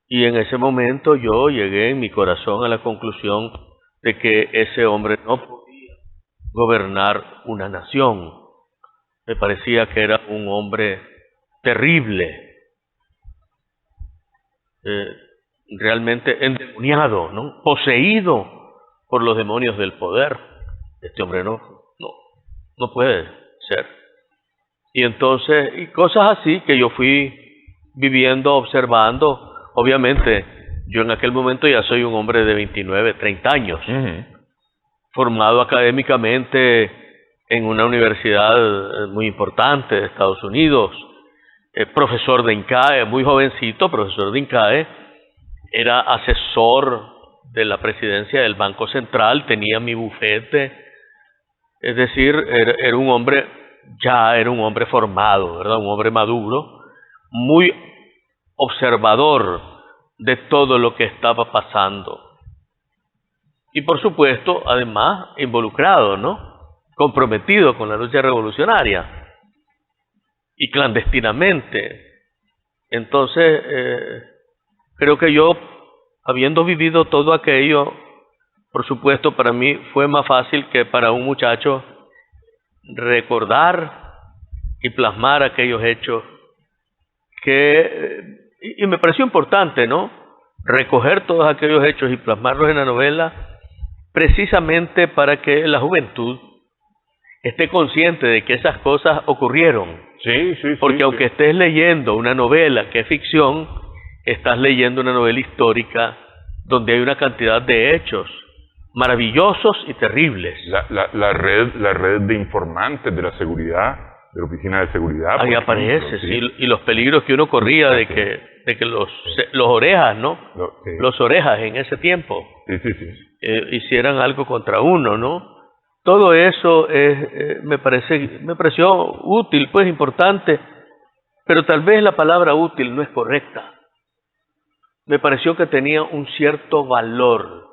Y en ese momento yo llegué en mi corazón a la conclusión de que ese hombre no podía gobernar una nación. Me parecía que era un hombre terrible, realmente endemoniado, ¿no? Poseído por los demonios del poder. Este hombre no puede ser. Y entonces, y cosas así que yo fui viviendo, observando. Obviamente, yo en aquel momento ya soy un hombre de 29, 30 años, formado académicamente en una universidad muy importante de Estados Unidos, profesor de INCAE, muy jovencito, profesor de INCAE, era asesor de la presidencia del Banco Central, tenía mi bufete, es decir, era un hombre formado, ¿verdad? Un hombre maduro, muy observador de todo lo que estaba pasando. Y por supuesto, además, involucrado, ¿no? Comprometido con la lucha revolucionaria. Y clandestinamente. Entonces, creo que yo, habiendo vivido todo aquello, por supuesto, para mí fue más fácil que para un muchacho recordar y plasmar aquellos hechos y me pareció importante, ¿no? Recoger todos aquellos hechos y plasmarlos en la novela, precisamente para que la juventud esté consciente de que esas cosas ocurrieron. Porque aunque estés leyendo una novela que es ficción, estás leyendo una novela histórica donde hay una cantidad de hechos maravillosos y terribles. La red de informantes de la seguridad, de la Oficina de Seguridad. Ahí aparece, y los peligros que uno corría de que los orejas, ¿no? Los orejas en ese tiempo hicieran algo contra uno, ¿no? Todo eso me pareció útil, pues importante, pero tal vez la palabra útil no es correcta. Me pareció que tenía un cierto valor,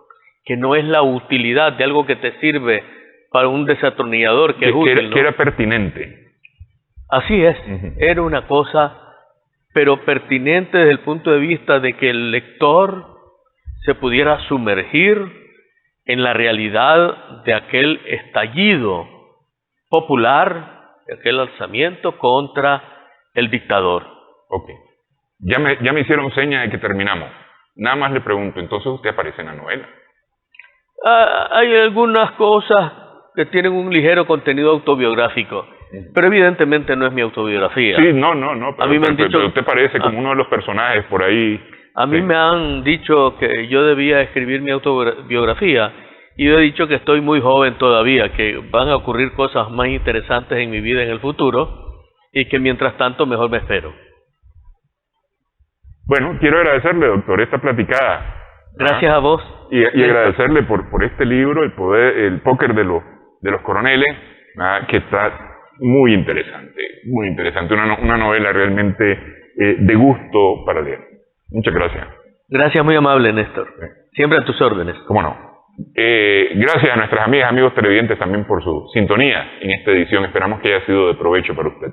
que no es la utilidad de algo que te sirve para un desatornillador que es útil, ¿no? Que era pertinente. Así es, era una cosa, pero pertinente desde el punto de vista de que el lector se pudiera sumergir en la realidad de aquel estallido popular, de aquel alzamiento contra el dictador. Ok. Ya me hicieron señas de que terminamos. Nada más le pregunto, ¿entonces usted aparece en la novela? Hay algunas cosas que tienen un ligero contenido autobiográfico, pero evidentemente no es mi autobiografía. Sí, no. A mí me han dicho, pero usted parece como uno de los personajes por ahí. A mí me han dicho que yo debía escribir mi autobiografía, y yo he dicho que estoy muy joven todavía, que van a ocurrir cosas más interesantes en mi vida en el futuro, y que mientras tanto mejor me espero. Bueno, quiero agradecerle, doctor, esta platicada. Gracias a vos. Y agradecerle por este libro, el póker de los coroneles, que está muy interesante, una novela realmente de gusto para leer. Muchas gracias. Gracias, muy amable, Néstor. Siempre a tus órdenes. ¿Cómo no? Gracias a nuestras amigas, amigos televidentes también por su sintonía en esta edición. Esperamos que haya sido de provecho para usted.